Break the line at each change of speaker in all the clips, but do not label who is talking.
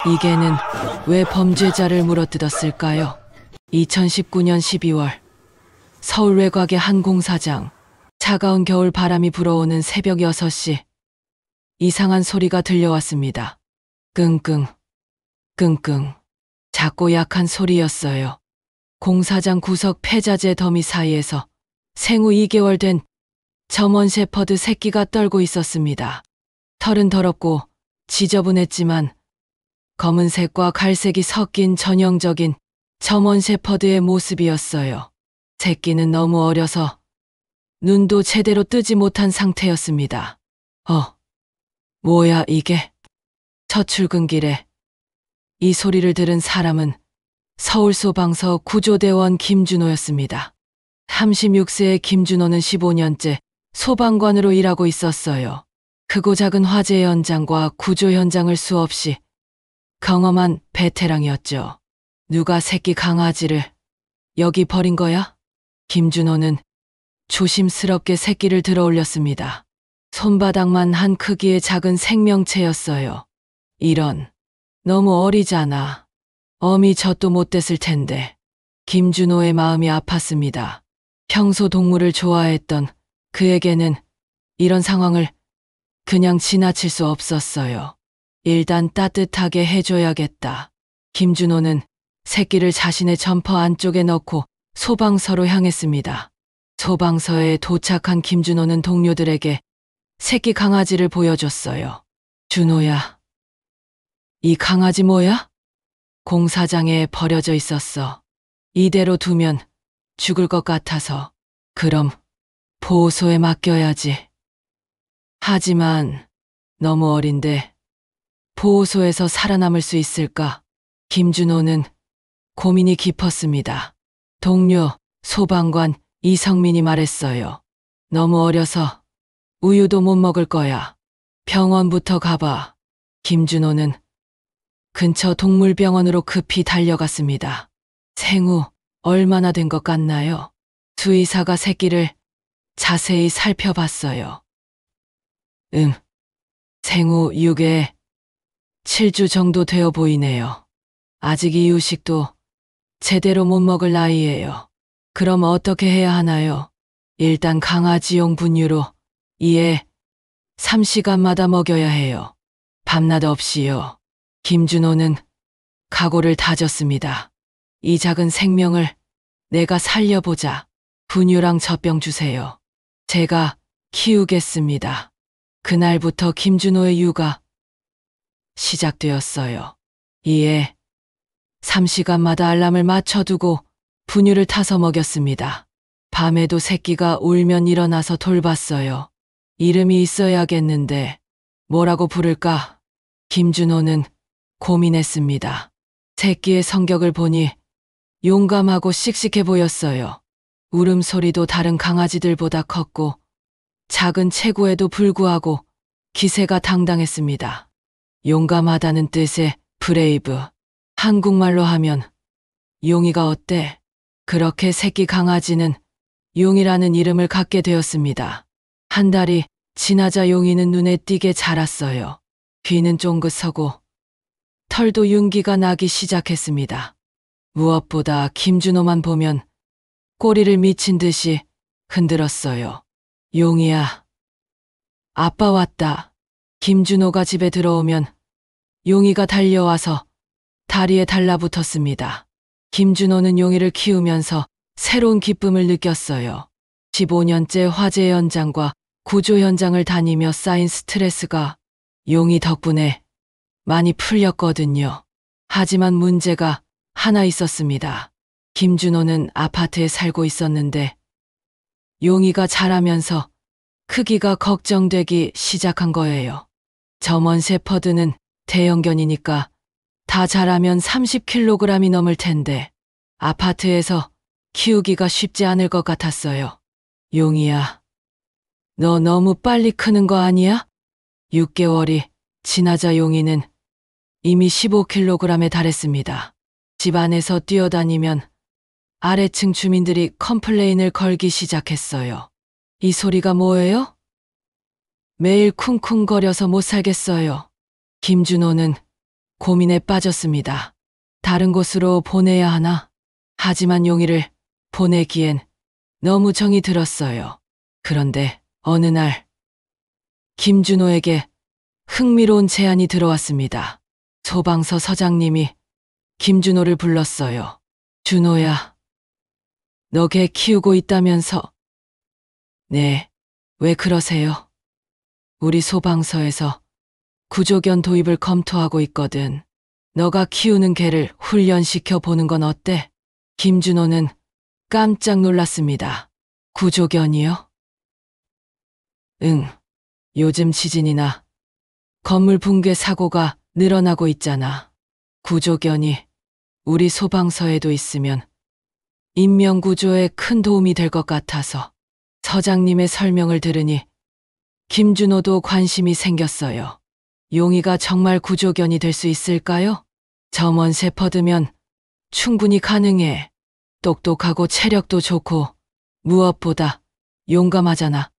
이 개는 왜 범죄자를 물어뜯었을까요? 2019년 12월 서울 외곽의 한 공사장. 차가운 겨울 바람이 불어오는 새벽 6시. 이상한 소리가 들려왔습니다. 끙끙, 끙끙. 작고 약한 소리였어요. 공사장 구석 폐자재 더미 사이에서 생후 2개월 된 저먼 셰퍼드 새끼가 떨고 있었습니다. 털은 더럽고 지저분했지만 검은색과 갈색이 섞인 전형적인 저먼 셰퍼드의 모습이었어요. 새끼는 너무 어려서 눈도 제대로 뜨지 못한 상태였습니다. 뭐야 이게? 첫 출근길에 이 소리를 들은 사람은 서울소방서 구조대원 김준호였습니다. 36세의 김준호는 15년째 소방관으로 일하고 있었어요. 크고 작은 화재 현장과 구조 현장을 수없이 경험한 베테랑이었죠. 누가 새끼 강아지를 여기 버린 거야? 김준호는 조심스럽게 새끼를 들어 올렸습니다. 손바닥만 한 크기의 작은 생명체였어요. 이런, 너무 어리잖아. 어미 젖도 못 댔을 텐데. 김준호의 마음이 아팠습니다. 평소 동물을 좋아했던 그에게는 이런 상황을 그냥 지나칠 수 없었어요. 일단 따뜻하게 해줘야겠다. 김준호는 새끼를 자신의 점퍼 안쪽에 넣고 소방서로 향했습니다. 소방서에 도착한 김준호는 동료들에게 새끼 강아지를 보여줬어요. 준호야, 이 강아지 뭐야? 공사장에 버려져 있었어. 이대로 두면 죽을 것 같아서. 그럼 보호소에 맡겨야지. 하지만 너무 어린데 보호소에서 살아남을 수 있을까? 김준호는 고민이 깊었습니다. 동료 소방관 이성민이 말했어요. 너무 어려서 우유도 못 먹을 거야. 병원부터 가봐. 김준호는 근처 동물병원으로 급히 달려갔습니다. 생후 얼마나 된 것 같나요? 수의사가 새끼를 자세히 살펴봤어요. 생후 6에 7주 정도 되어 보이네요. 아직 이유식도 제대로 못 먹을 나이예요. 그럼 어떻게 해야 하나요? 일단 강아지용 분유로 2에 3시간마다 먹여야 해요. 밤낮 없이요. 김준호는 각오를 다졌습니다. 이 작은 생명을 내가 살려보자. 분유랑 젖병 주세요. 제가 키우겠습니다. 그날부터 김준호의 육아 시작되었어요. 이에 3시간마다 알람을 맞춰두고 분유를 타서 먹였습니다. 밤에도 새끼가 울면 일어나서 돌봤어요. 이름이 있어야겠는데 뭐라고 부를까? 김준호는 고민했습니다. 새끼의 성격을 보니 용감하고 씩씩해 보였어요. 울음소리도 다른 강아지들보다 컸고 작은 체구에도 불구하고 기세가 당당했습니다. 용감하다는 뜻의 브레이브. 한국말로 하면 용이가 어때? 그렇게 새끼 강아지는 용이라는 이름을 갖게 되었습니다. 한 달이 지나자 용이는 눈에 띄게 자랐어요. 귀는 쫑긋서고 털도 윤기가 나기 시작했습니다. 무엇보다 김준호만 보면 꼬리를 미친 듯이 흔들었어요. 용이야, 아빠 왔다. 김준호가 집에 들어오면 용이가 달려와서 다리에 달라붙었습니다. 김준호는 용이를 키우면서 새로운 기쁨을 느꼈어요. 15년째 화재 현장과 구조 현장을 다니며 쌓인 스트레스가 용이 덕분에 많이 풀렸거든요. 하지만 문제가 하나 있었습니다. 김준호는 아파트에 살고 있었는데 용이가 자라면서 크기가 걱정되기 시작한 거예요. 저먼 셰퍼드는 대형견이니까 다 자라면 30kg이 넘을 텐데 아파트에서 키우기가 쉽지 않을 것 같았어요. 용이야, 너 너무 빨리 크는 거 아니야? 6개월이 지나자 용이는 이미 15kg에 달했습니다. 집 안에서 뛰어다니면 아래층 주민들이 컴플레인을 걸기 시작했어요. 이 소리가 뭐예요? 매일 쿵쿵거려서 못 살겠어요. 김준호는 고민에 빠졌습니다. 다른 곳으로 보내야 하나? 하지만 용의를 보내기엔 너무 정이 들었어요. 그런데 어느 날 김준호에게 흥미로운 제안이 들어왔습니다. 소방서 서장님이 김준호를 불렀어요. 준호야, 너 개 키우고 있다면서? 네, 왜 그러세요? 우리 소방서에서 구조견 도입을 검토하고 있거든. 너가 키우는 개를 훈련시켜 보는 건 어때? 김준호는 깜짝 놀랐습니다. 구조견이요? 응, 요즘 지진이나 건물 붕괴 사고가 늘어나고 있잖아. 구조견이 우리 소방서에도 있으면 인명구조에 큰 도움이 될 것 같아서. 서장님의 설명을 들으니 김준호도 관심이 생겼어요. 용의가 정말 구조견이 될 수 있을까요? 점원 셰퍼드면 충분히 가능해. 똑똑하고 체력도 좋고 무엇보다 용감하잖아.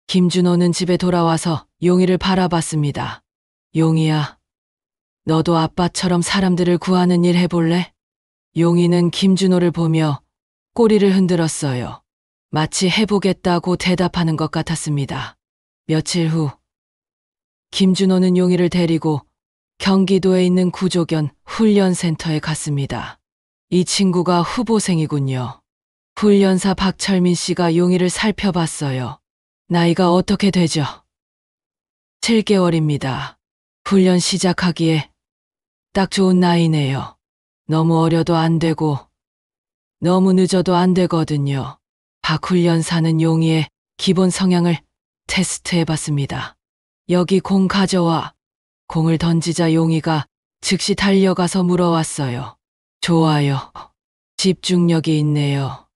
김준호는 집에 돌아와서 용의를 바라봤습니다. 용의야, 너도 아빠처럼 사람들을 구하는 일 해볼래? 용의는 김준호를 보며 꼬리를 흔들었어요. 마치 해보겠다고 대답하는 것 같았습니다. 며칠 후 김준호는 용의를 데리고 경기도에 있는 구조견 훈련센터에 갔습니다. 이 친구가 후보생이군요. 훈련사 박철민 씨가 용의를 살펴봤어요. 나이가 어떻게 되죠? 7개월입니다. 훈련 시작하기에 딱 좋은 나이네요. 너무 어려도 안 되고 너무 늦어도 안 되거든요. 박 훈련사는 용의의 기본 성향을 테스트해봤습니다. 여기 공 가져와. 공을 던지자 용의가 즉시 달려가서 물어왔어요. 좋아요. 집중력이 있네요.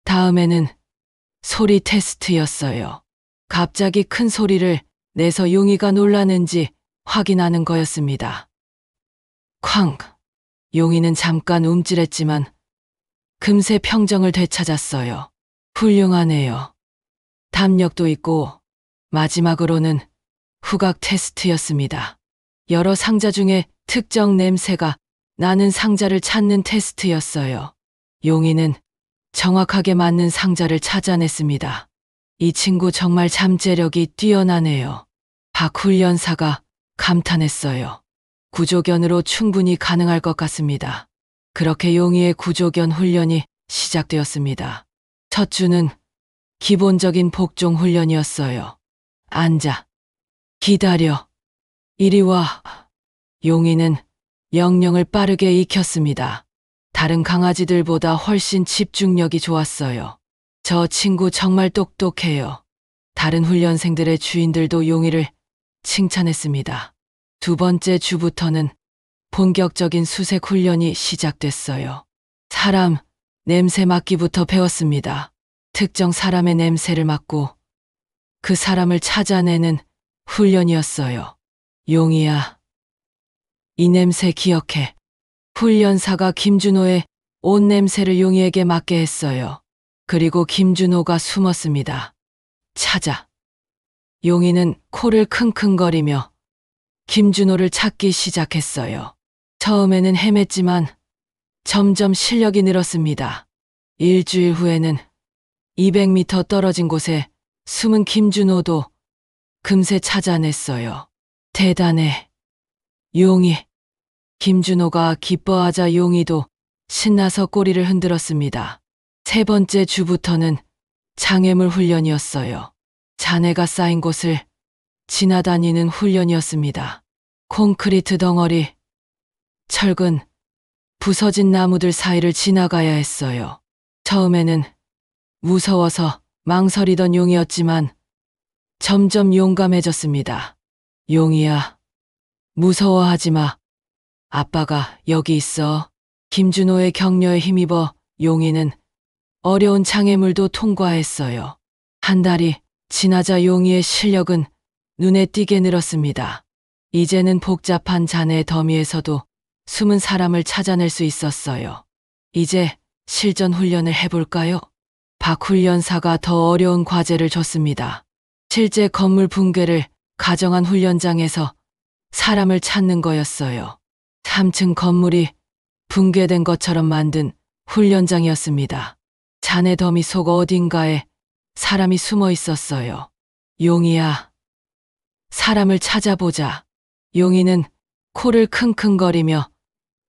다음에는 소리 테스트였어요. 갑자기 큰 소리를 내서 용의가 놀라는지 확인하는 거였습니다. 쾅! 용의는 잠깐 움찔했지만 금세 평정을 되찾았어요. 훌륭하네요. 담력도 있고 마지막으로는 후각 테스트였습니다. 여러 상자 중에 특정 냄새가 나는 상자를 찾는 테스트였어요. 용의는 정확하게 맞는 상자를 찾아냈습니다. 이 친구 정말 잠재력이 뛰어나네요. 박 훈련사가 감탄했어요. 구조견으로 충분히 가능할 것 같습니다. 그렇게 용의의 구조견 훈련이 시작되었습니다. 첫 주는 기본적인 복종 훈련이었어요. 앉아. 기다려. 이리 와. 용의는 명령을 빠르게 익혔습니다. 다른 강아지들보다 훨씬 집중력이 좋았어요. 저 친구 정말 똑똑해요. 다른 훈련생들의 주인들도 용의를 칭찬했습니다. 두 번째 주부터는 본격적인 수색 훈련이 시작됐어요. 사람 냄새 맡기부터 배웠습니다. 특정 사람의 냄새를 맡고 그 사람을 찾아내는 훈련이었어요. 용의야, 이 냄새 기억해. 훈련사가 김준호의 옷 냄새를 용의에게 맡게 했어요. 그리고 김준호가 숨었습니다. 찾아. 용의는 코를 킁킁거리며 김준호를 찾기 시작했어요. 처음에는 헤맸지만 점점 실력이 늘었습니다. 일주일 후에는 200m 떨어진 곳에 숨은 김준호도 금세 찾아냈어요. 대단해. 용의. 김준호가 기뻐하자 용의도 신나서 꼬리를 흔들었습니다. 세 번째 주부터는 장애물 훈련이었어요. 잔해가 쌓인 곳을 지나다니는 훈련이었습니다. 콘크리트 덩어리, 철근, 부서진 나무들 사이를 지나가야 했어요. 처음에는 무서워서 망설이던 용이었지만 점점 용감해졌습니다. 용이야, 무서워하지 마. 아빠가 여기 있어. 김준호의 격려에 힘입어 용이는 어려운 장애물도 통과했어요. 한 달이 지나자 용이의 실력은 눈에 띄게 늘었습니다. 이제는 복잡한 잔해 더미에서도 숨은 사람을 찾아낼 수 있었어요. 이제 실전 훈련을 해볼까요? 박 훈련사가 더 어려운 과제를 줬습니다. 실제 건물 붕괴를 가정한 훈련장에서 사람을 찾는 거였어요. 3층 건물이 붕괴된 것처럼 만든 훈련장이었습니다. 잔해 더미 속 어딘가에 사람이 숨어 있었어요. 용이야, 사람을 찾아보자. 용이는 코를 킁킁거리며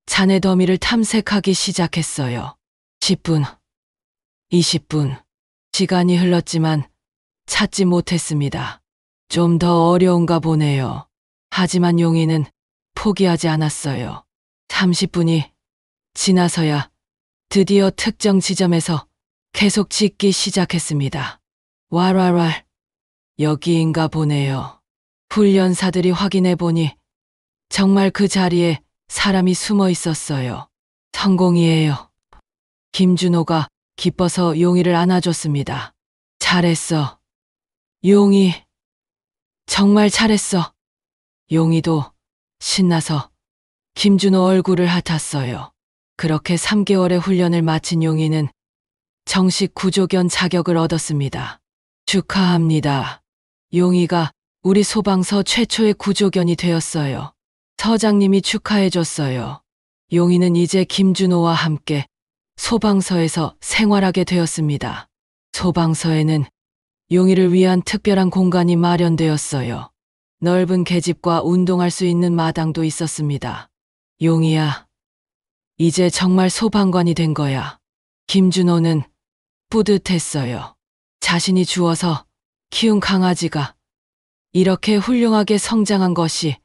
잔해 더미를 탐색하기 시작했어요. 10분, 20분. 시간이 흘렀지만 찾지 못했습니다. 좀 더 어려운가 보네요. 하지만 용이는 포기하지 않았어요. 30분이 지나서야 드디어 특정 지점에서 계속 짓기 시작했습니다. 왈왈왈, 여기인가 보네요. 훈련사들이 확인해 보니 정말 그 자리에 사람이 숨어 있었어요. 성공이에요. 김준호가 기뻐서 용이를 안아줬습니다. 잘했어. 용이, 정말 잘했어. 용이도 신나서 김준호 얼굴을 핥았어요. 그렇게 3개월의 훈련을 마친 용이는 정식 구조견 자격을 얻었습니다. 축하합니다. 용이가 우리 소방서 최초의 구조견이 되었어요. 서장님이 축하해줬어요. 용이는 이제 김준호와 함께 소방서에서 생활하게 되었습니다. 소방서에는 용이를 위한 특별한 공간이 마련되었어요. 넓은 계집과 운동할 수 있는 마당도 있었습니다. 용이야, 이제 정말 소방관이 된 거야. 김준호는 뿌듯했어요. 자신이 주워서 키운 강아지가 이렇게 훌륭하게 성장한 것이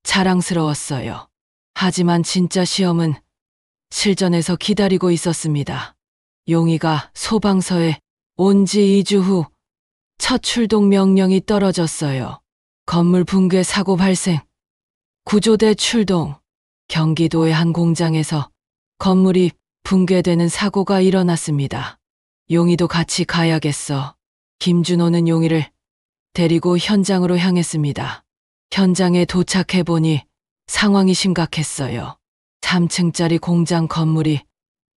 자랑스러웠어요. 하지만 진짜 시험은 실전에서 기다리고 있었습니다. 용이가 소방서에 온 지 2주 후 첫 출동 명령이 떨어졌어요. 건물 붕괴 사고 발생. 구조대 출동. 경기도의 한 공장에서 건물이 붕괴되는 사고가 일어났습니다. 용이도 같이 가야겠어. 김준호는 용이를 데리고 현장으로 향했습니다. 현장에 도착해보니 상황이 심각했어요. 3층짜리 공장 건물이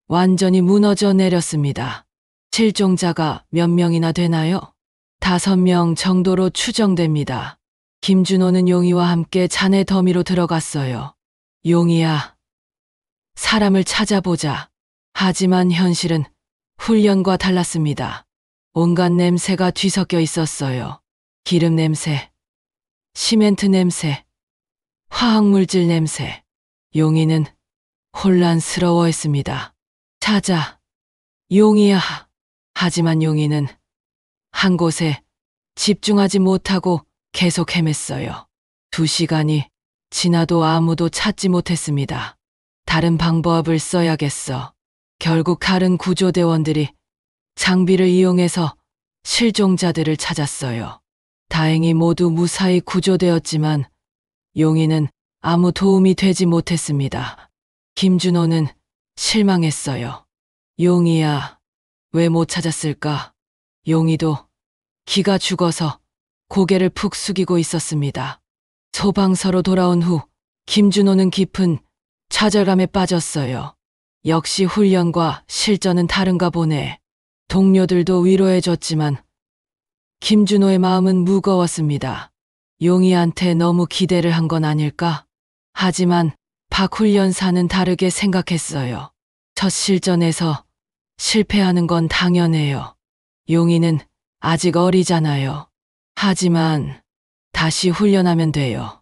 완전히 무너져 내렸습니다. 실종자가 몇 명이나 되나요? 5명 정도로 추정됩니다. 김준호는 용이와 함께 잔해 더미로 들어갔어요. 용이야, 사람을 찾아보자. 하지만 현실은 훈련과 달랐습니다. 온갖 냄새가 뒤섞여 있었어요. 기름 냄새, 시멘트 냄새, 화학물질 냄새. 용이는 혼란스러워했습니다. 찾아, 용이야. 하지만 용이는 한 곳에 집중하지 못하고 계속 헤맸어요. 2시간이 지나도 아무도 찾지 못했습니다. 다른 방법을 써야겠어. 결국 다른 구조대원들이 장비를 이용해서 실종자들을 찾았어요. 다행히 모두 무사히 구조되었지만 용이는 아무 도움이 되지 못했습니다. 김준호는 실망했어요. 용이야, 왜 못 찾았을까? 용이도 기가 죽어서 고개를 푹 숙이고 있었습니다. 소방서로 돌아온 후 김준호는 깊은 좌절감에 빠졌어요. 역시 훈련과 실전은 다른가 보네. 동료들도 위로해줬지만 김준호의 마음은 무거웠습니다. 용이한테 너무 기대를 한 건 아닐까? 하지만 박 훈련사는 다르게 생각했어요. 첫 실전에서 실패하는 건 당연해요. 용이는 아직 어리잖아요. 하지만 다시 훈련하면 돼요.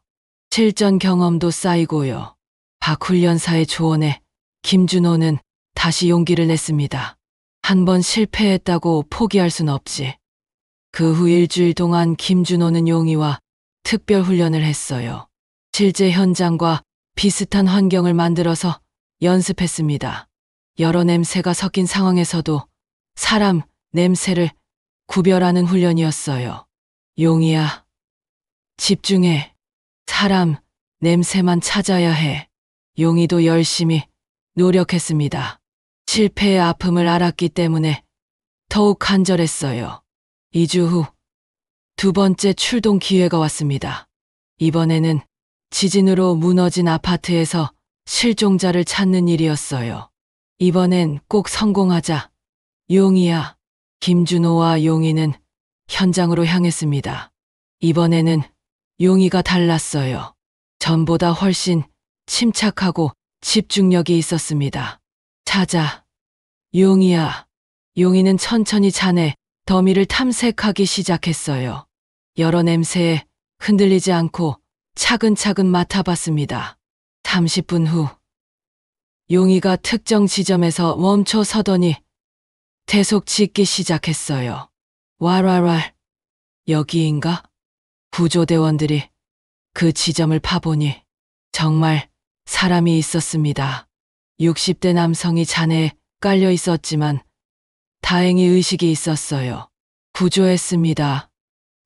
실전 경험도 쌓이고요. 박 훈련사의 조언에 김준호는 다시 용기를 냈습니다. 한 번 실패했다고 포기할 순 없지. 그 후 일주일 동안 김준호는 용이와 특별 훈련을 했어요. 실제 현장과 비슷한 환경을 만들어서 연습했습니다. 여러 냄새가 섞인 상황에서도 사람 냄새를 구별하는 훈련이었어요. 용이야, 집중해. 사람 냄새만 찾아야 해. 용이도 열심히 노력했습니다. 실패의 아픔을 알았기 때문에 더욱 간절했어요. 2주 후 2번째 출동 기회가 왔습니다. 이번에는 지진으로 무너진 아파트에서 실종자를 찾는 일이었어요. 이번엔 꼭 성공하자. 용이야. 김준호와 용이는 현장으로 향했습니다. 이번에는 용이가 달랐어요. 전보다 훨씬 침착하고 집중력이 있었습니다. 찾아. 용이야. 용이는 천천히 잔해 더미를 탐색하기 시작했어요. 여러 냄새에 흔들리지 않고 차근차근 맡아봤습니다. 30분 후 용이가 특정 지점에서 멈춰 서더니 계속 짖기 시작했어요. 왈왈왈. 여기인가? 구조대원들이 그 지점을 파보니 정말 사람이 있었습니다. 60대 남성이 잔해에 깔려 있었지만 다행히 의식이 있었어요. 구조했습니다.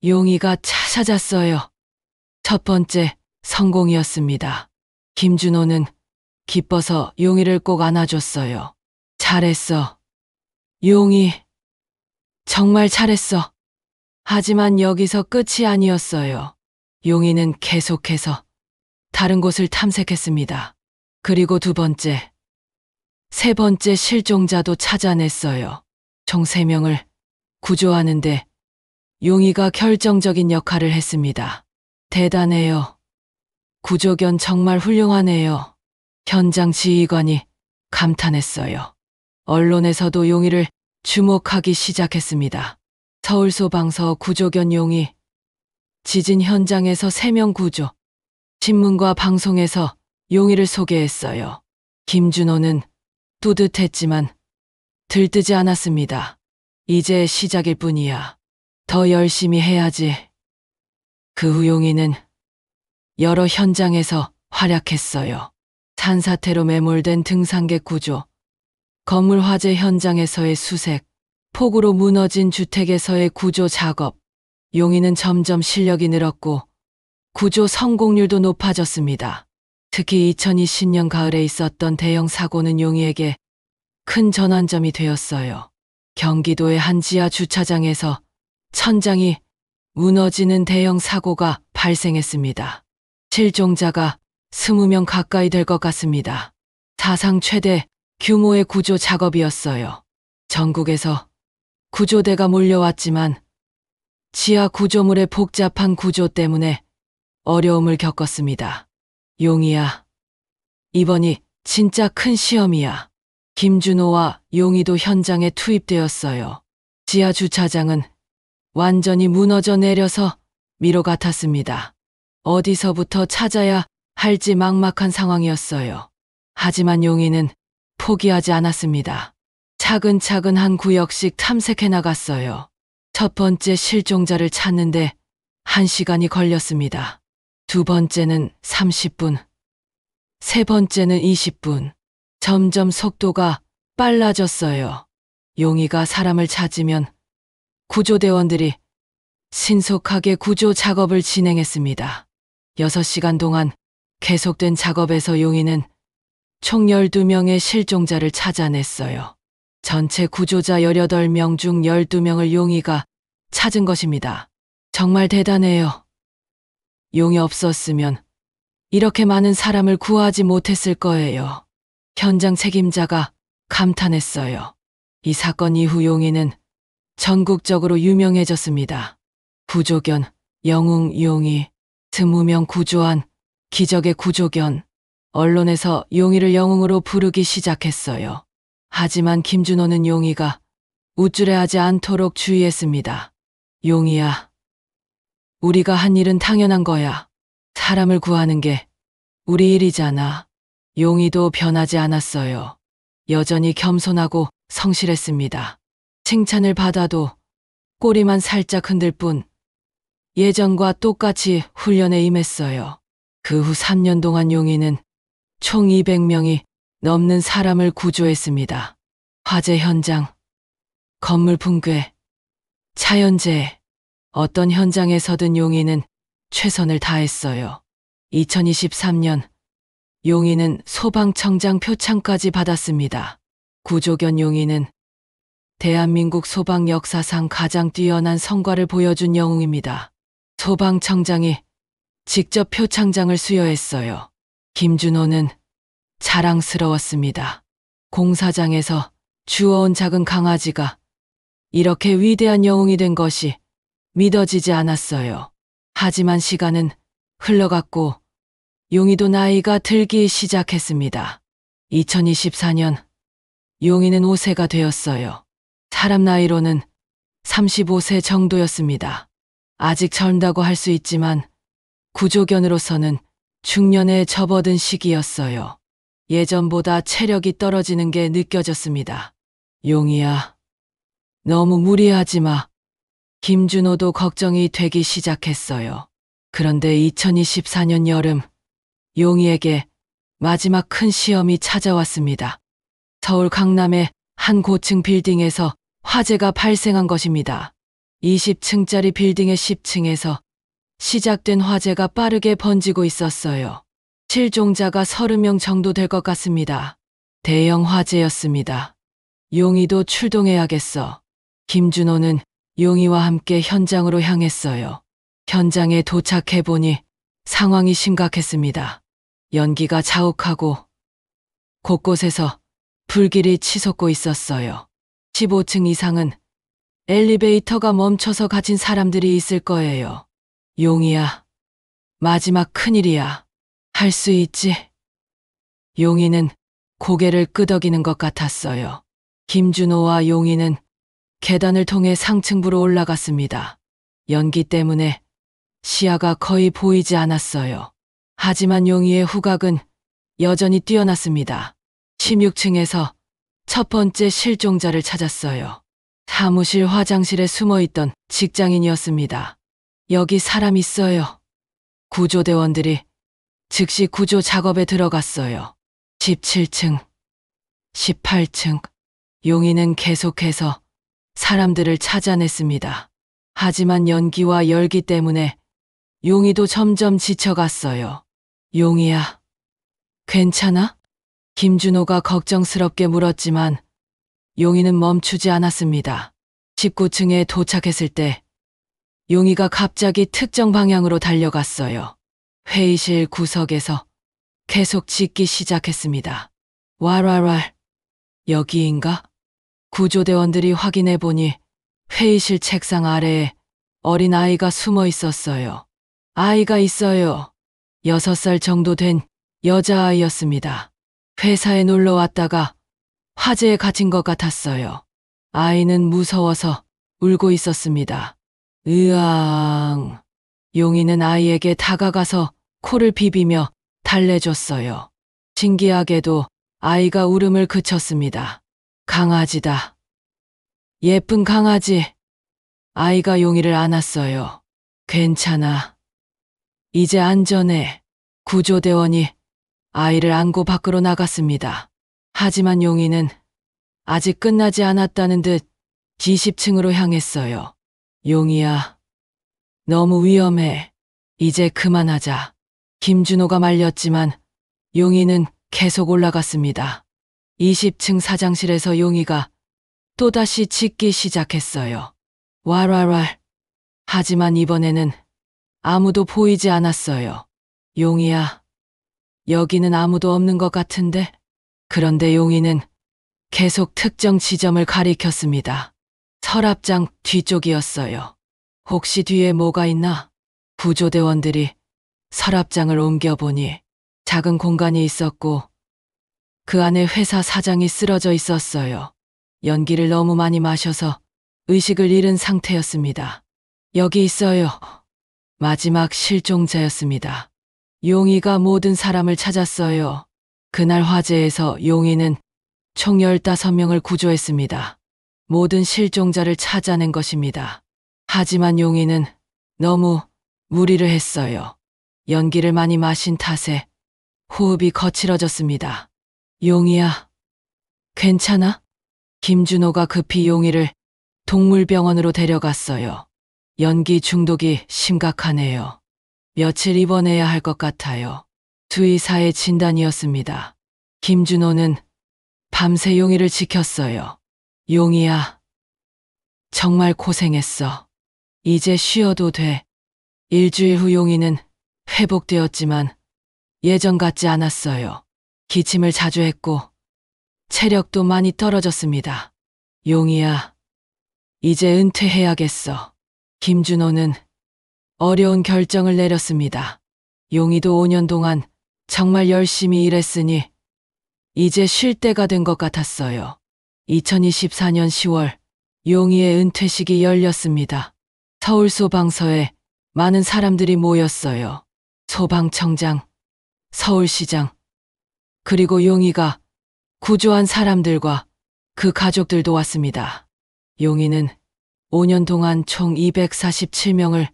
용이가 찾았어요. 첫 번째 성공이었습니다. 김준호는 기뻐서 용이를 꼭 안아줬어요. 잘했어. 용이. 정말 잘했어. 하지만 여기서 끝이 아니었어요. 용이는 계속해서 다른 곳을 탐색했습니다. 그리고 두 번째, 세 번째 실종자도 찾아냈어요. 총 3명을 구조하는데 용이가 결정적인 역할을 했습니다. 대단해요. 구조견 정말 훌륭하네요. 현장 지휘관이 감탄했어요. 언론에서도 용이를 주목하기 시작했습니다. 서울소방서 구조견 용이, 지진 현장에서 3명 구조, 신문과 방송에서 용이를 소개했어요. 김준호는 뿌듯했지만 들뜨지 않았습니다. 이제 시작일 뿐이야. 더 열심히 해야지. 그 후 용이는 여러 현장에서 활약했어요. 산사태로 매몰된 등산객 구조, 건물 화재 현장에서의 수색, 폭우로 무너진 주택에서의 구조 작업. 용이는 점점 실력이 늘었고 구조 성공률도 높아졌습니다. 특히 2020년 가을에 있었던 대형 사고는 용이에게 큰 전환점이 되었어요. 경기도의 한 지하 주차장에서 천장이 무너지는 대형 사고가 발생했습니다. 실종자가 20명 가까이 될 것 같습니다. 사상 최대 규모의 구조 작업이었어요. 전국에서 구조대가 몰려왔지만 지하 구조물의 복잡한 구조 때문에 어려움을 겪었습니다. 용이야. 이번이 진짜 큰 시험이야. 김준호와 용이도 현장에 투입되었어요. 지하 주차장은 완전히 무너져 내려서 미로 같았습니다. 어디서부터 찾아야 할지 막막한 상황이었어요. 하지만 용이는 포기하지 않았습니다. 차근차근 한 구역씩 탐색해 나갔어요. 첫 번째 실종자를 찾는데 1시간이 걸렸습니다. 두 번째는 30분, 세 번째는 20분. 점점 속도가 빨라졌어요. 용이가 사람을 찾으면 구조대원들이 신속하게 구조 작업을 진행했습니다. 6시간 동안 계속된 작업에서 용이는 총 12명의 실종자를 찾아냈어요. 전체 구조자 18명 중 12명을 용이가 찾은 것입니다. 정말 대단해요. 용이 없었으면 이렇게 많은 사람을 구하지 못했을 거예요. 현장 책임자가 감탄했어요. 이 사건 이후 용이는 전국적으로 유명해졌습니다. 구조견, 영웅 용이, 20명 구조한 기적의 구조견. 언론에서 용이를 영웅으로 부르기 시작했어요. 하지만 김준호는 용이가 우쭐해하지 않도록 주의했습니다. 용이야. 우리가 한 일은 당연한 거야. 사람을 구하는 게 우리 일이잖아. 용이도 변하지 않았어요. 여전히 겸손하고 성실했습니다. 칭찬을 받아도 꼬리만 살짝 흔들 뿐 예전과 똑같이 훈련에 임했어요. 그 후 3년 동안 용이는 총 200명이 넘는 사람을 구조했습니다. 화재 현장, 건물 붕괴, 자연재해, 어떤 현장에서든 용이는 최선을 다했어요. 2023년 용이는 소방청장 표창까지 받았습니다. 구조견 용이는 대한민국 소방 역사상 가장 뛰어난 성과를 보여준 영웅입니다. 소방청장이 직접 표창장을 수여했어요. 김준호는 자랑스러웠습니다. 공사장에서 주워온 작은 강아지가 이렇게 위대한 영웅이 된 것이 믿어지지 않았어요. 하지만 시간은 흘러갔고 용이도 나이가 들기 시작했습니다. 2024년 용이는 5세가 되었어요. 사람 나이로는 35세 정도였습니다. 아직 젊다고 할 수 있지만 구조견으로서는 중년에 접어든 시기였어요. 예전보다 체력이 떨어지는 게 느껴졌습니다. 용이야, 너무 무리하지 마. 김준호도 걱정이 되기 시작했어요. 그런데 2024년 여름, 용이에게 마지막 큰 시험이 찾아왔습니다. 서울 강남의 한 고층 빌딩에서 화재가 발생한 것입니다. 20층짜리 빌딩의 10층에서 시작된 화재가 빠르게 번지고 있었어요. 실종자가 30명 정도 될 것 같습니다. 대형 화재였습니다. 용이도 출동해야겠어. 김준호는 용이와 함께 현장으로 향했어요. 현장에 도착해보니 상황이 심각했습니다. 연기가 자욱하고 곳곳에서 불길이 치솟고 있었어요. 15층 이상은 엘리베이터가 멈춰서 갇힌 사람들이 있을 거예요. 용이야, 마지막 큰일이야. 할 수 있지? 용이는 고개를 끄덕이는 것 같았어요. 김준호와 용이는 계단을 통해 상층부로 올라갔습니다. 연기 때문에 시야가 거의 보이지 않았어요. 하지만 용이의 후각은 여전히 뛰어났습니다. 16층에서 첫 번째 실종자를 찾았어요. 사무실 화장실에 숨어있던 직장인이었습니다. 여기 사람 있어요. 구조대원들이 즉시 구조 작업에 들어갔어요. 17층, 18층. 용이는 계속해서 사람들을 찾아냈습니다. 하지만 연기와 열기 때문에 용이도 점점 지쳐갔어요. 용이야, 괜찮아? 김준호가 걱정스럽게 물었지만 용이는 멈추지 않았습니다. 19층에 도착했을 때 용이가 갑자기 특정 방향으로 달려갔어요. 회의실 구석에서 계속 짖기 시작했습니다. 왈왈왈, 여기인가? 구조대원들이 확인해보니 회의실 책상 아래에 어린 아이가 숨어 있었어요. 아이가 있어요. 6살 정도 된 여자아이였습니다. 회사에 놀러 왔다가 화재에 갇힌 것 같았어요. 아이는 무서워서 울고 있었습니다. 으앙. 용이는 아이에게 다가가서 코를 비비며 달래줬어요. 신기하게도 아이가 울음을 그쳤습니다. 강아지다. 예쁜 강아지. 아이가 용이를 안았어요. 괜찮아. 이제 안전해. 구조대원이 아이를 안고 밖으로 나갔습니다. 하지만 용이는 아직 끝나지 않았다는 듯 20층으로 향했어요. 용이야, 너무 위험해. 이제 그만하자. 김준호가 말렸지만 용이는 계속 올라갔습니다. 20층 사장실에서 용이가 또다시 짖기 시작했어요. 왈왈왈. 하지만 이번에는 아무도 보이지 않았어요. 용이야, 여기는 아무도 없는 것 같은데? 그런데 용이는 계속 특정 지점을 가리켰습니다. 서랍장 뒤쪽이었어요. 혹시 뒤에 뭐가 있나? 구조대원들이 서랍장을 옮겨보니 작은 공간이 있었고 그 안에 회사 사장이 쓰러져 있었어요. 연기를 너무 많이 마셔서 의식을 잃은 상태였습니다. 여기 있어요. 마지막 실종자였습니다. 용이가 모든 사람을 찾았어요. 그날 화재에서 용이는 총 15명을 구조했습니다. 모든 실종자를 찾아낸 것입니다. 하지만 용이는 너무 무리를 했어요. 연기를 많이 마신 탓에 호흡이 거칠어졌습니다. 용이야, 괜찮아? 김준호가 급히 용이를 동물병원으로 데려갔어요. 연기 중독이 심각하네요. 며칠 입원해야 할 것 같아요. 수의사의 진단이었습니다. 김준호는 밤새 용이를 지켰어요. 용이야, 정말 고생했어. 이제 쉬어도 돼. 일주일 후 용이는 회복되었지만 예전 같지 않았어요. 기침을 자주 했고 체력도 많이 떨어졌습니다. 용이야, 이제 은퇴해야겠어. 김준호는 어려운 결정을 내렸습니다. 용이도 5년 동안 정말 열심히 일했으니 이제 쉴 때가 된 것 같았어요. 2024년 10월 용희의 은퇴식이 열렸습니다. 서울 소방서에 많은 사람들이 모였어요. 소방청장, 서울시장, 그리고 용희가 구조한 사람들과 그 가족들도 왔습니다. 용희는 5년 동안 총 247명을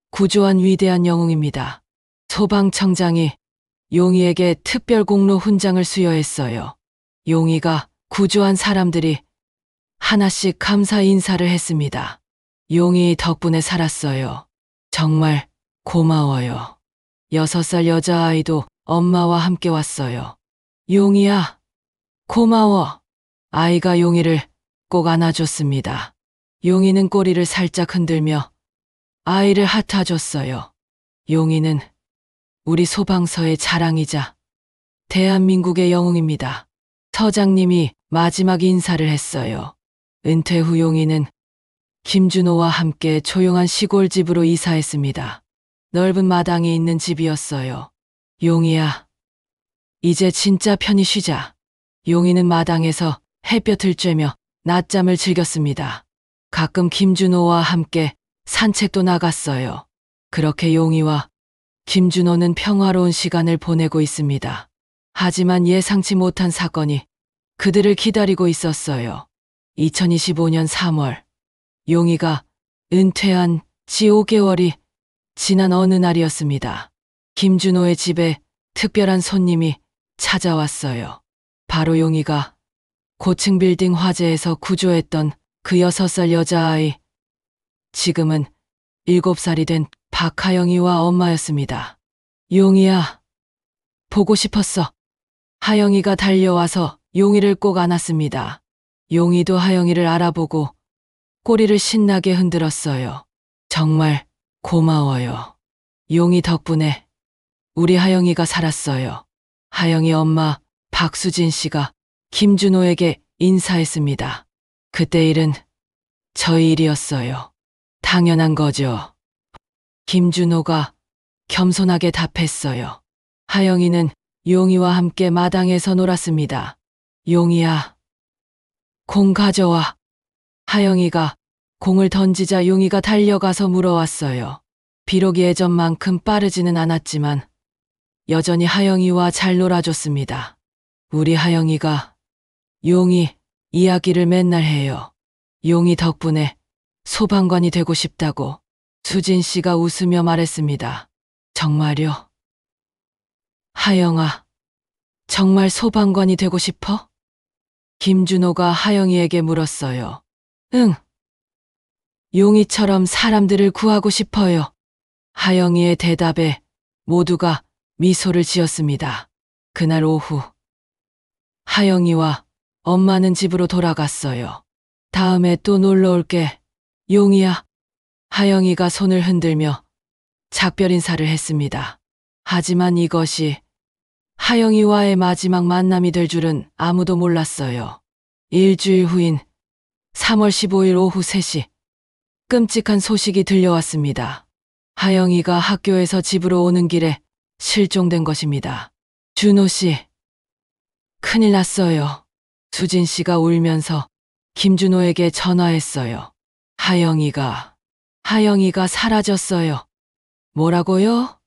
구조한 위대한 영웅입니다. 소방청장이 용희에게 특별공로 훈장을 수여했어요. 용희가 구조한 사람들이 하나씩 감사 인사를 했습니다. 용희 덕분에 살았어요. 정말 고마워요. 6살 여자아이도 엄마와 함께 왔어요. 용희야, 고마워. 아이가 용희를 꼭 안아줬습니다. 용희는 꼬리를 살짝 흔들며 아이를 핥아줬어요. 용희는 우리 소방서의 자랑이자 대한민국의 영웅입니다. 서장님이 마지막 인사를 했어요. 은퇴 후 용희는 김준호와 함께 조용한 시골집으로 이사했습니다. 넓은 마당이 있는 집이었어요. 용희야, 이제 진짜 편히 쉬자. 용희는 마당에서 햇볕을 쬐며 낮잠을 즐겼습니다. 가끔 김준호와 함께 산책도 나갔어요. 그렇게 용희와 김준호는 평화로운 시간을 보내고 있습니다. 하지만 예상치 못한 사건이 그들을 기다리고 있었어요. 2025년 3월, 용희가 은퇴한 지 5개월이 지난 어느 날이었습니다. 김준호의 집에 특별한 손님이 찾아왔어요. 바로 용희가 고층 빌딩 화재에서 구조했던 그 6살 여자아이, 지금은 7살이 된 박하영이와 엄마였습니다. 용희야, 보고 싶었어. 하영이가 달려와서 용희를 꼭 안았습니다. 용희도 하영이를 알아보고 꼬리를 신나게 흔들었어요. 정말 고마워요. 용희 덕분에 우리 하영이가 살았어요. 하영이 엄마 박수진 씨가 김준호에게 인사했습니다. 그때 일은 저희 일이었어요. 당연한 거죠. 김준호가 겸손하게 답했어요. 하영이는 용희와 함께 마당에서 놀았습니다. 용희야, 공 가져와. 하영이가 공을 던지자 용희가 달려가서 물어왔어요. 비록 예전만큼 빠르지는 않았지만 여전히 하영이와 잘 놀아줬습니다. 우리 하영이가 용희 이야기를 맨날 해요. 용희 덕분에 소방관이 되고 싶다고 수진 씨가 웃으며 말했습니다. 정말요? 하영아, 정말 소방관이 되고 싶어? 김준호가 하영이에게 물었어요. 응. 용희처럼 사람들을 구하고 싶어요. 하영이의 대답에 모두가 미소를 지었습니다. 그날 오후, 하영이와 엄마는 집으로 돌아갔어요. 다음에 또 놀러 올게. 용희야. 하영이가 손을 흔들며 작별 인사를 했습니다. 하지만 이것이 하영이와의 마지막 만남이 될 줄은 아무도 몰랐어요. 일주일 후인 3월 15일 오후 3시, 끔찍한 소식이 들려왔습니다. 하영이가 학교에서 집으로 오는 길에 실종된 것입니다. 준호 씨, 큰일 났어요. 수진 씨가 울면서 김준호에게 전화했어요. 하영이가 사라졌어요. 뭐라고요?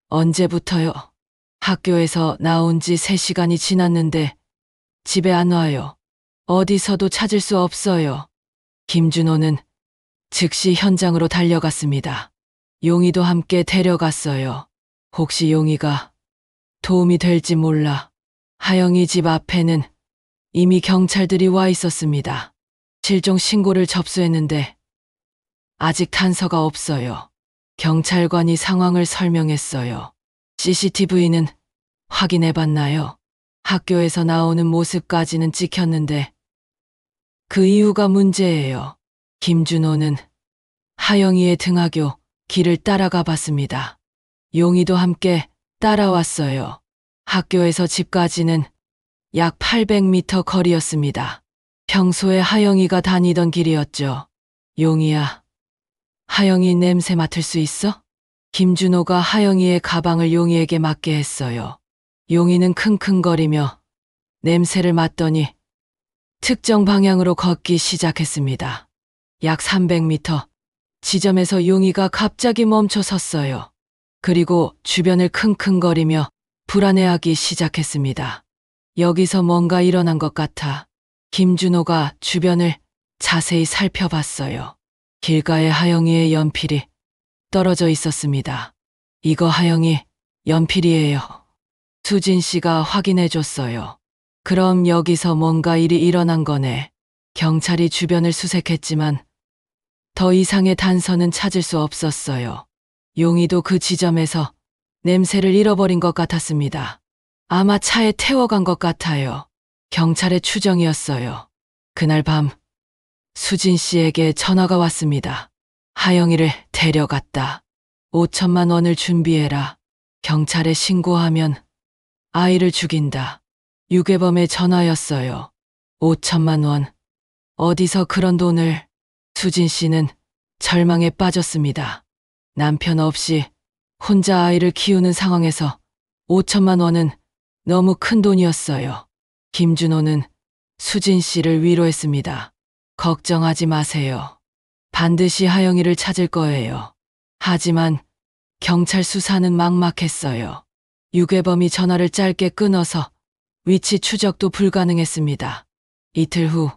언제부터요? 학교에서 나온 지 3시간이 지났는데 집에 안 와요. 어디서도 찾을 수 없어요. 김준호는 즉시 현장으로 달려갔습니다. 용희도 함께 데려갔어요. 혹시 용희가 도움이 될지 몰라. 하영이 집 앞에는 이미 경찰들이 와 있었습니다. 실종 신고를 접수했는데 아직 단서가 없어요. 경찰관이 상황을 설명했어요. CCTV는 확인해봤나요? 학교에서 나오는 모습까지는 찍혔는데 그 이유가 문제예요. 김준호는 하영이의 등하교 길을 따라가 봤습니다. 용희도 함께 따라왔어요. 학교에서 집까지는 약 800m 거리였습니다. 평소에 하영이가 다니던 길이었죠. 용희야, 하영이 냄새 맡을 수 있어? 김준호가 하영이의 가방을 용희에게 맡게 했어요. 용희는 킁킁거리며 냄새를 맡더니 특정 방향으로 걷기 시작했습니다. 약 300m 지점에서 용희가 갑자기 멈춰 섰어요. 그리고 주변을 킁킁거리며 불안해하기 시작했습니다. 여기서 뭔가 일어난 것 같아 김준호가 주변을 자세히 살펴봤어요. 길가에 하영이의 연필이 떨어져 있었습니다. 이거 하영이 연필이에요. 수진 씨가 확인해 줬어요. 그럼 여기서 뭔가 일이 일어난 거네. 경찰이 주변을 수색했지만 더 이상의 단서는 찾을 수 없었어요. 용희도 그 지점에서 냄새를 잃어버린 것 같았습니다. 아마 차에 태워간 것 같아요. 경찰의 추정이었어요. 그날 밤 수진 씨에게 전화가 왔습니다. 하영이를 데려갔다. 5천만 원을 준비해라. 경찰에 신고하면 아이를 죽인다. 유괴범의 전화였어요. 5천만 원. 어디서 그런 돈을. 수진 씨는 절망에 빠졌습니다. 남편 없이 혼자 아이를 키우는 상황에서 5천만 원은 너무 큰 돈이었어요. 김준호는 수진 씨를 위로했습니다. 걱정하지 마세요. 반드시 하영이를 찾을 거예요. 하지만 경찰 수사는 막막했어요. 유괴범이 전화를 짧게 끊어서 위치 추적도 불가능했습니다. 이틀 후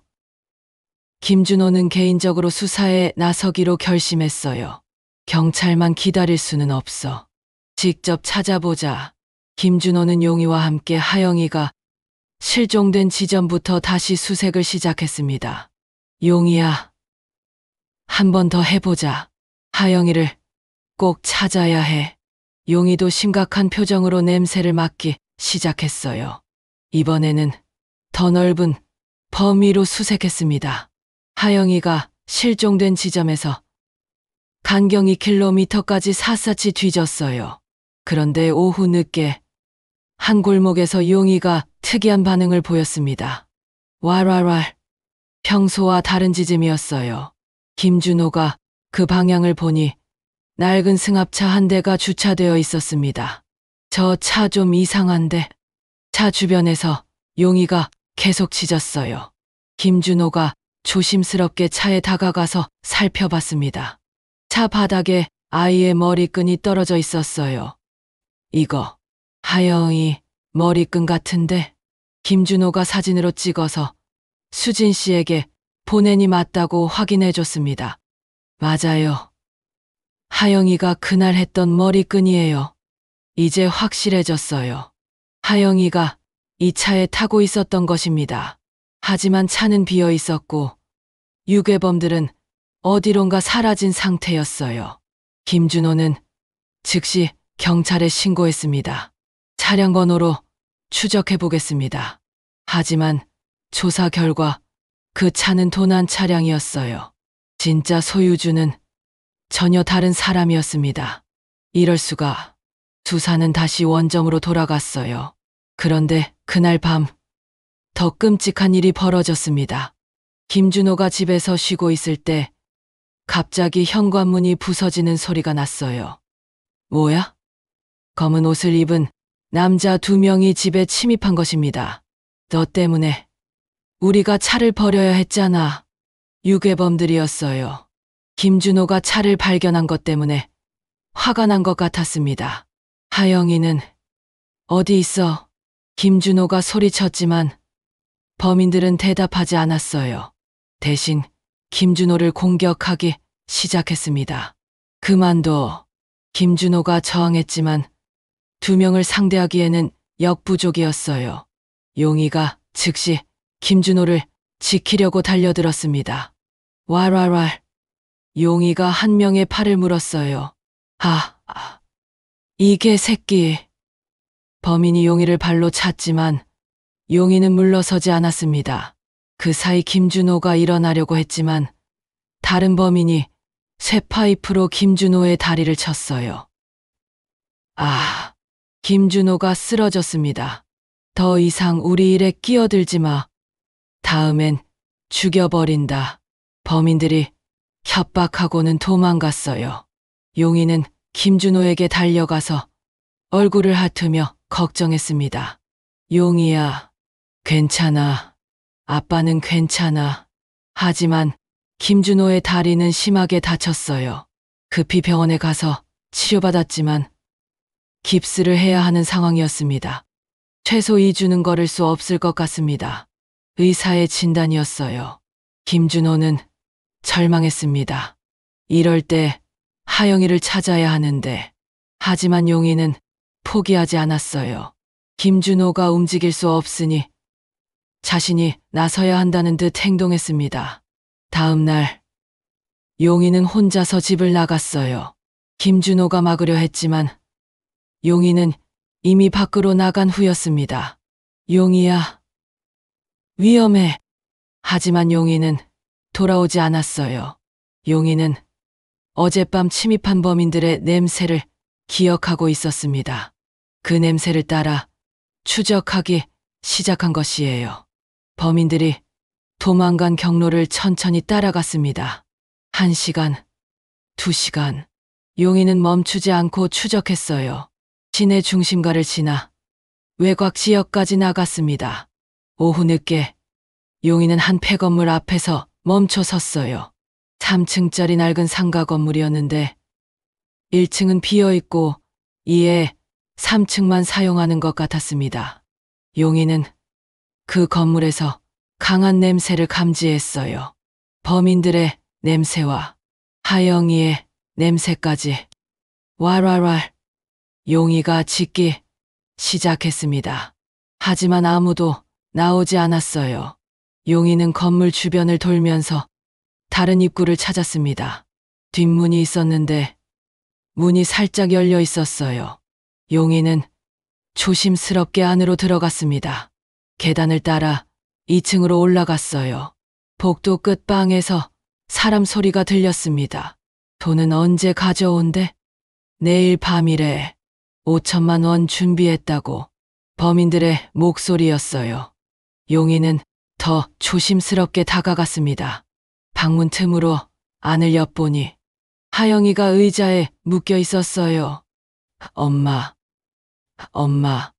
김준호는 개인적으로 수사에 나서기로 결심했어요. 경찰만 기다릴 수는 없어. 직접 찾아보자. 김준호는 용희와 함께 하영이가 실종된 지점부터 다시 수색을 시작했습니다. 용희야, 한 번 더 해보자. 하영이를 꼭 찾아야 해. 용희도 심각한 표정으로 냄새를 맡기 시작했어요. 이번에는 더 넓은 범위로 수색했습니다. 하영이가 실종된 지점에서 간경 2km까지 샅샅이 뒤졌어요. 그런데 오후 늦게 한 골목에서 용희가 특이한 반응을 보였습니다. 왈왈왈. 평소와 다른 지짐이었어요. 김준호가 그 방향을 보니 낡은 승합차 한 대가 주차되어 있었습니다. 저 차 좀 이상한데. 차 주변에서 용희가 계속 짖었어요. 김준호가 조심스럽게 차에 다가가서 살펴봤습니다. 차 바닥에 아이의 머리끈이 떨어져 있었어요. 이거 하영이 머리끈 같은데. 김준호가 사진으로 찍어서 수진 씨에게 보내니 맞다고 확인해 줬습니다. 맞아요. 하영이가 그날 했던 머리끈이에요. 이제 확실해졌어요. 하영이가 이 차에 타고 있었던 것입니다. 하지만 차는 비어 있었고 유괴범들은 어디론가 사라진 상태였어요. 김준호는 즉시 경찰에 신고했습니다. 차량 번호로 추적해 보겠습니다. 하지만 조사 결과 그 차는 도난 차량이었어요. 진짜 소유주는 전혀 다른 사람이었습니다. 이럴 수가. 수사는 다시 원점으로 돌아갔어요. 그런데 그날 밤 더 끔찍한 일이 벌어졌습니다. 김준호가 집에서 쉬고 있을 때 갑자기 현관문이 부서지는 소리가 났어요. 뭐야? 검은 옷을 입은 남자 2명이 집에 침입한 것입니다. 너 때문에 우리가 차를 버려야 했잖아. 유괴범들이었어요. 김준호가 차를 발견한 것 때문에 화가 난 것 같았습니다. 하영이는 어디 있어? 김준호가 소리쳤지만 범인들은 대답하지 않았어요. 대신 김준호를 공격하기 시작했습니다. 그만둬. 김준호가 저항했지만 2명을 상대하기에는 역부족이었어요. 용희가 즉시 김준호를 지키려고 달려들었습니다. 왈왈왈. 용희가 한 명의 팔을 물었어요. 이 개새끼. 범인이 용희를 발로 찼지만 용희는 물러서지 않았습니다. 그 사이 김준호가 일어나려고 했지만 다른 범인이 쇠파이프로 김준호의 다리를 쳤어요. 김준호가 쓰러졌습니다. 더 이상 우리 일에 끼어들지 마. 다음엔 죽여버린다. 범인들이 협박하고는 도망갔어요. 용희는 김준호에게 달려가서 얼굴을 핫으며 걱정했습니다. 용이야, 괜찮아. 아빠는 괜찮아. 하지만 김준호의 다리는 심하게 다쳤어요. 급히 병원에 가서 치료받았지만 깁스를 해야 하는 상황이었습니다. 최소 2주는 걸을 수 없을 것 같습니다. 의사의 진단이었어요. 김준호는 절망했습니다. 이럴 때 하영이를 찾아야 하는데, 하지만 용이는 포기하지 않았어요. 김준호가 움직일 수 없으니 자신이 나서야 한다는 듯 행동했습니다. 다음 날, 용이는 혼자서 집을 나갔어요. 김준호가 막으려 했지만 용이는 이미 밖으로 나간 후였습니다. 용이야, 위험해. 하지만 용이는 돌아오지 않았어요. 용이는 어젯밤 침입한 범인들의 냄새를 기억하고 있었습니다. 그 냄새를 따라 추적하기 시작한 것이에요. 범인들이 도망간 경로를 천천히 따라갔습니다. 1시간, 2시간. 용이는 멈추지 않고 추적했어요. 시내 중심가를 지나 외곽 지역까지 나갔습니다. 오후 늦게 용이는 한 폐건물 앞에서 멈춰 섰어요. 3층짜리 낡은 상가 건물이었는데 1층은 비어있고 이에 3층만 사용하는 것 같았습니다. 용이는 그 건물에서 강한 냄새를 감지했어요. 범인들의 냄새와 하영이의 냄새까지. 왈왈왈. 용이가 짖기 시작했습니다. 하지만 아무도 나오지 않았어요. 용이는 건물 주변을 돌면서 다른 입구를 찾았습니다. 뒷문이 있었는데 문이 살짝 열려 있었어요. 용이는 조심스럽게 안으로 들어갔습니다. 계단을 따라 2층으로 올라갔어요. 복도 끝방에서 사람 소리가 들렸습니다. 돈은 언제 가져온대? 내일 밤이래. 5천만 원 준비했다고. 범인들의 목소리였어요. 용이는 더 조심스럽게 다가갔습니다. 방문 틈으로 안을 엿보니 하영이가 의자에 묶여 있었어요. 엄마, 엄마.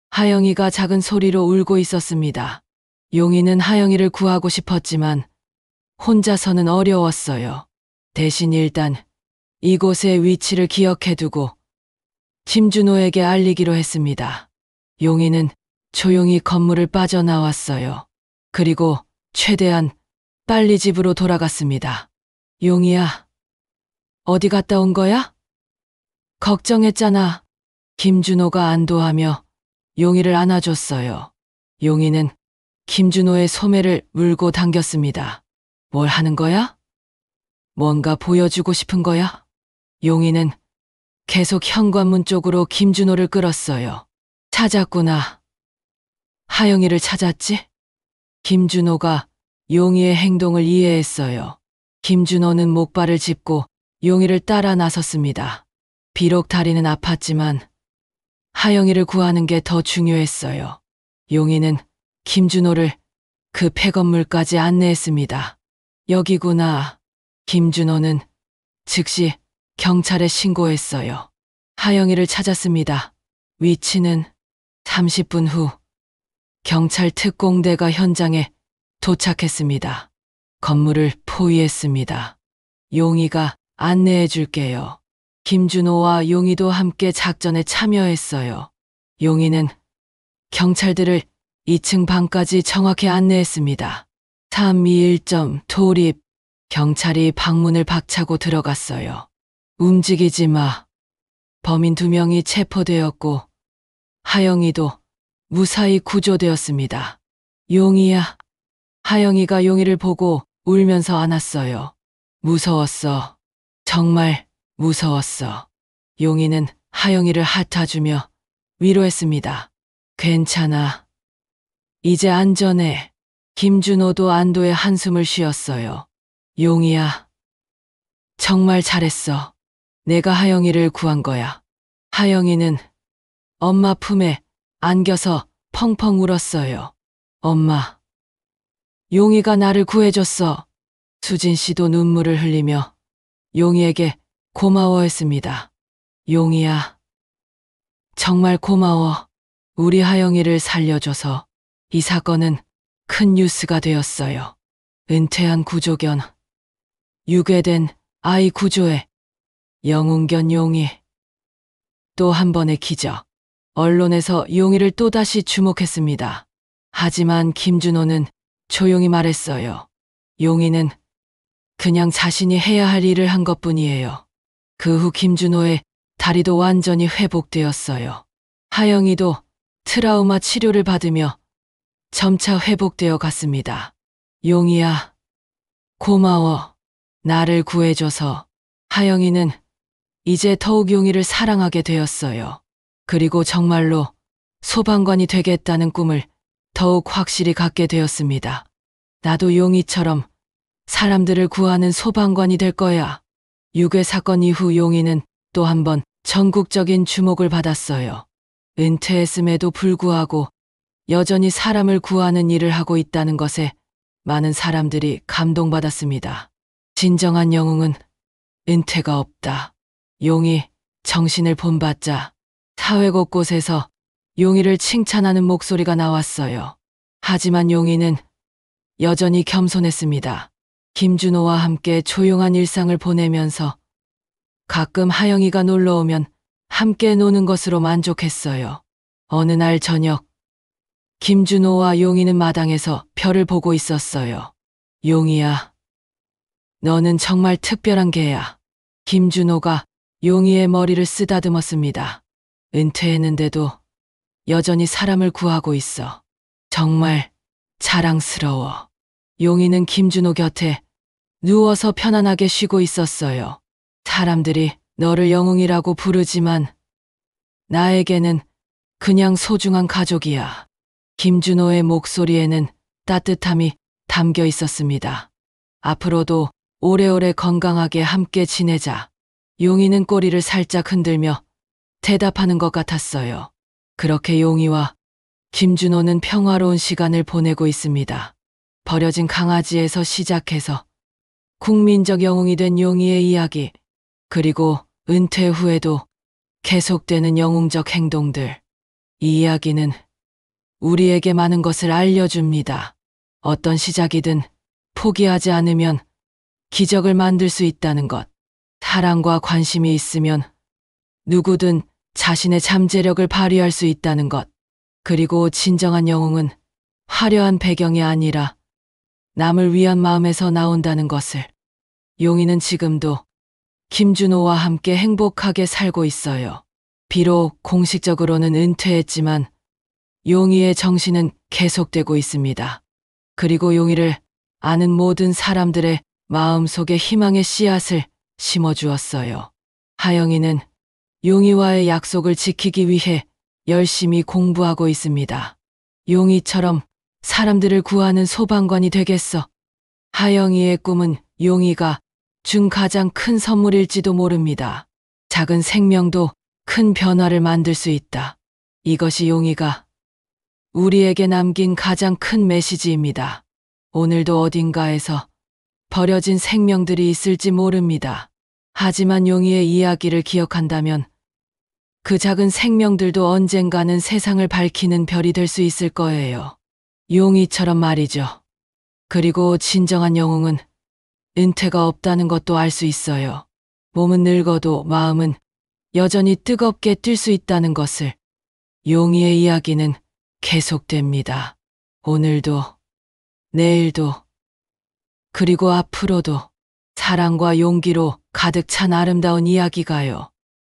하영이가 작은 소리로 울고 있었습니다. 용이는 하영이를 구하고 싶었지만 혼자서는 어려웠어요. 대신 일단 이곳의 위치를 기억해두고 김준호에게 알리기로 했습니다. 용이는 조용히 건물을 빠져나왔어요. 그리고 최대한 빨리 집으로 돌아갔습니다. 용이야, 어디 갔다 온 거야? 걱정했잖아. 김준호가 안도하며 용이를 안아줬어요. 용이는 김준호의 소매를 물고 당겼습니다. 뭘 하는 거야? 뭔가 보여주고 싶은 거야? 용이는 계속 현관문 쪽으로 김준호를 끌었어요. 찾았구나. 하영이를 찾았지? 김준호가 용이의 행동을 이해했어요. 김준호는 목발을 짚고 용이를 따라 나섰습니다. 비록 다리는 아팠지만 하영이를 구하는 게 더 중요했어요. 용이는 김준호를 그 폐건물까지 안내했습니다. 여기구나. 김준호는 즉시 경찰에 신고했어요. 하영이를 찾았습니다. 위치는 30분 후 경찰 특공대가 현장에 도착했습니다. 건물을 포위했습니다. 용이가 안내해 줄게요. 김준호와 용이도 함께 작전에 참여했어요. 용이는 경찰들을 2층 방까지 정확히 안내했습니다. 321점 돌입. 경찰이 방문을 박차고 들어갔어요. 움직이지 마. 범인 2명이 체포되었고 하영이도 무사히 구조되었습니다. 용이야. 하영이가 용이를 보고 울면서 안았어요. 무서웠어. 정말 무서웠어. 용이는 하영이를 핥아주며 위로했습니다. 괜찮아. 이제 안전해. 김준호도 안도의 한숨을 쉬었어요. 용이야. 정말 잘했어. 내가 하영이를 구한 거야. 하영이는 엄마 품에 안겨서 펑펑 울었어요. 엄마. 용이가 나를 구해줬어. 수진 씨도 눈물을 흘리며 용이에게 고마워했습니다. 용이야, 정말 고마워. 우리 하영이를 살려줘서 이 사건은 큰 뉴스가 되었어요. 은퇴한 구조견, 유괴된 아이 구조에 영웅견 용이. 또 한 번의 기적. 언론에서 용이를 또다시 주목했습니다. 하지만 김준호는 조용히 말했어요. 용이는 그냥 자신이 해야 할 일을 한 것뿐이에요. 그 후 김준호의 다리도 완전히 회복되었어요. 하영이도 트라우마 치료를 받으며 점차 회복되어 갔습니다. 용이야, 고마워. 나를 구해줘서. 하영이는 이제 더욱 용이를 사랑하게 되었어요. 그리고 정말로 소방관이 되겠다는 꿈을 더욱 확실히 갖게 되었습니다. 나도 용이처럼 사람들을 구하는 소방관이 될 거야. 유괴 사건 이후 용이는 또 한 번 전국적인 주목을 받았어요. 은퇴했음에도 불구하고 여전히 사람을 구하는 일을 하고 있다는 것에 많은 사람들이 감동받았습니다. 진정한 영웅은 은퇴가 없다. 용이 정신을 본받자. 사회 곳곳에서 용이를 칭찬하는 목소리가 나왔어요. 하지만 용이는 여전히 겸손했습니다. 김준호와 함께 조용한 일상을 보내면서 가끔 하영이가 놀러 오면 함께 노는 것으로 만족했어요. 어느 날 저녁, 김준호와 용이는 마당에서 별을 보고 있었어요. 용이야, 너는 정말 특별한 개야. 김준호가 용이의 머리를 쓰다듬었습니다. 은퇴했는데도 여전히 사람을 구하고 있어. 정말 자랑스러워. 용이는 김준호 곁에 누워서 편안하게 쉬고 있었어요. 사람들이 너를 영웅이라고 부르지만 나에게는 그냥 소중한 가족이야. 김준호의 목소리에는 따뜻함이 담겨 있었습니다. 앞으로도 오래오래 건강하게 함께 지내자. 용이는 꼬리를 살짝 흔들며 대답하는 것 같았어요. 그렇게 용이와 김준호는 평화로운 시간을 보내고 있습니다. 버려진 강아지에서 시작해서 국민적 영웅이 된 용이의 이야기, 그리고 은퇴 후에도 계속되는 영웅적 행동들. 이 이야기는 우리에게 많은 것을 알려줍니다. 어떤 시작이든 포기하지 않으면 기적을 만들 수 있다는 것. 사랑과 관심이 있으면 누구든 자신의 잠재력을 발휘할 수 있다는 것. 그리고 진정한 영웅은 화려한 배경이 아니라 남을 위한 마음에서 나온다는 것을. 용이는 지금도 김준호와 함께 행복하게 살고 있어요. 비록 공식적으로는 은퇴했지만 용이의 정신은 계속되고 있습니다. 그리고 용이를 아는 모든 사람들의 마음속에 희망의 씨앗을 심어주었어요. 하영이는 용이와의 약속을 지키기 위해 열심히 공부하고 있습니다. 용이처럼 사람들을 구하는 소방관이 되겠어. 하영이의 꿈은 용이가 준 가장 큰 선물일지도 모릅니다. 작은 생명도 큰 변화를 만들 수 있다. 이것이 용이가 우리에게 남긴 가장 큰 메시지입니다. 오늘도 어딘가에서 버려진 생명들이 있을지 모릅니다. 하지만 용이의 이야기를 기억한다면 그 작은 생명들도 언젠가는 세상을 밝히는 별이 될 수 있을 거예요. 용이처럼 말이죠. 그리고 진정한 영웅은 은퇴가 없다는 것도 알 수 있어요. 몸은 늙어도 마음은 여전히 뜨겁게 뛸 수 있다는 것을. 용이의 이야기는 계속됩니다. 오늘도, 내일도, 그리고 앞으로도 사랑과 용기로 가득 찬 아름다운 이야기가요.